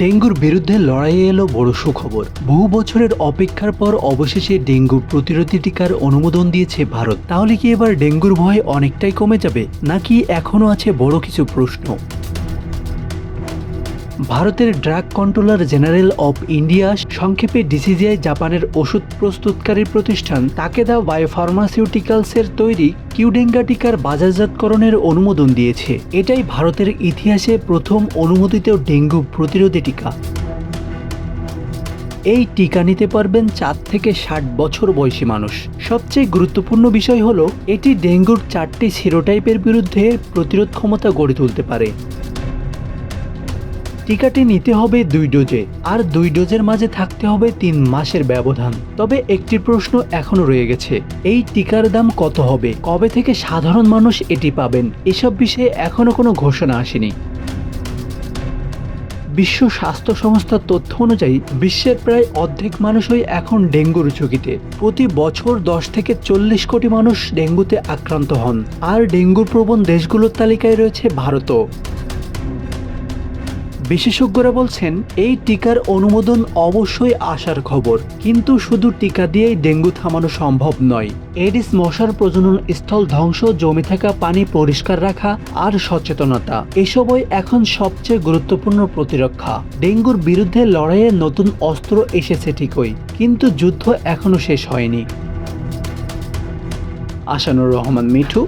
ডেঙ্গুর বিরুদ্ধে লড়াইয়ে এলো বড় সুখবর। বহু বছরের অপেক্ষার পর অবশেষে ডেঙ্গু প্রতিরোধী টিকার অনুমোদন দিয়েছে ভারত। তাহলে কি এবার ডেঙ্গুর ভয় অনেকটাই কমে যাবে, নাকি এখনও আছে বড় কিছু প্রশ্ন? ভারতের drug controller general of India, সংক্ষেপে ডিসিজিআই, জাপানের ওষুধ প্রস্তুতকারী প্রতিষ্ঠান তাকেদা বায়োফার্মাসিউটিক্যালসের তৈরি কিউডেঙ্গা টিকার বাজারজাতকরণের অনুমোদন দিয়েছে। এটাই ভারতের ইতিহাসে প্রথম অনুমোদিত ডেঙ্গু প্রতিরোধী টিকা। এই টিকা নিতে পারবেন 4 থেকে 60 বছর বয়সী মানুষ। সবচেয়ে গুরুত্বপূর্ণ বিষয় হলো এটি ডেঙ্গুর 4টি সিরোটাইপের বিরুদ্ধে প্রতিরোধ ক্ষমতা গড়ে তুলতে পারে। টিকাটি নিতে হবে 2 ডোজে, আর 2 ডোজের মাঝে থাকতে হবে 3 মাসের ব্যবধান। তবে একটি প্রশ্ন এখনো রয়ে গেছে, এই টিকার দাম কত হবে, কবে থেকে সাধারণ মানুষ এটি পাবেন, এসব বিষয়ে এখনো কোনো ঘোষণা আসেনি। বিশ্ব স্বাস্থ্য সংস্থার তথ্য অনুযায়ী বিশ্বের প্রায় অর্ধেক মানুষই এখন ডেঙ্গুর ঝুঁকিতে। প্রতি বছর 10 থেকে 40 কোটি মানুষ ডেঙ্গুতে আক্রান্ত হন, আর ডেঙ্গুর প্রবণ দেশগুলোর তালিকায় রয়েছে ভারতও। বিশেষজ্ঞরা বলছেন এই টিকার অনুমোদন অবশ্যই আশার খবর, কিন্তু শুধু টিকা দিয়েই ডেঙ্গু থামানো সম্ভব নয়। এডিস মশার প্রজনন স্থল ধ্বংস, জমে থাকা পানি পরিষ্কার রাখা আর সচেতনতা, এসবই এখন সবচেয়ে গুরুত্বপূর্ণ প্রতিরক্ষা। ডেঙ্গুর বিরুদ্ধে লড়াইয়ে নতুন অস্ত্র এসেছে ঠিকই, কিন্তু যুদ্ধ এখনো শেষ হয়নি। আশানুর রহমান মিঠু,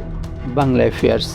বাংলা অ্যাফেয়ার্স।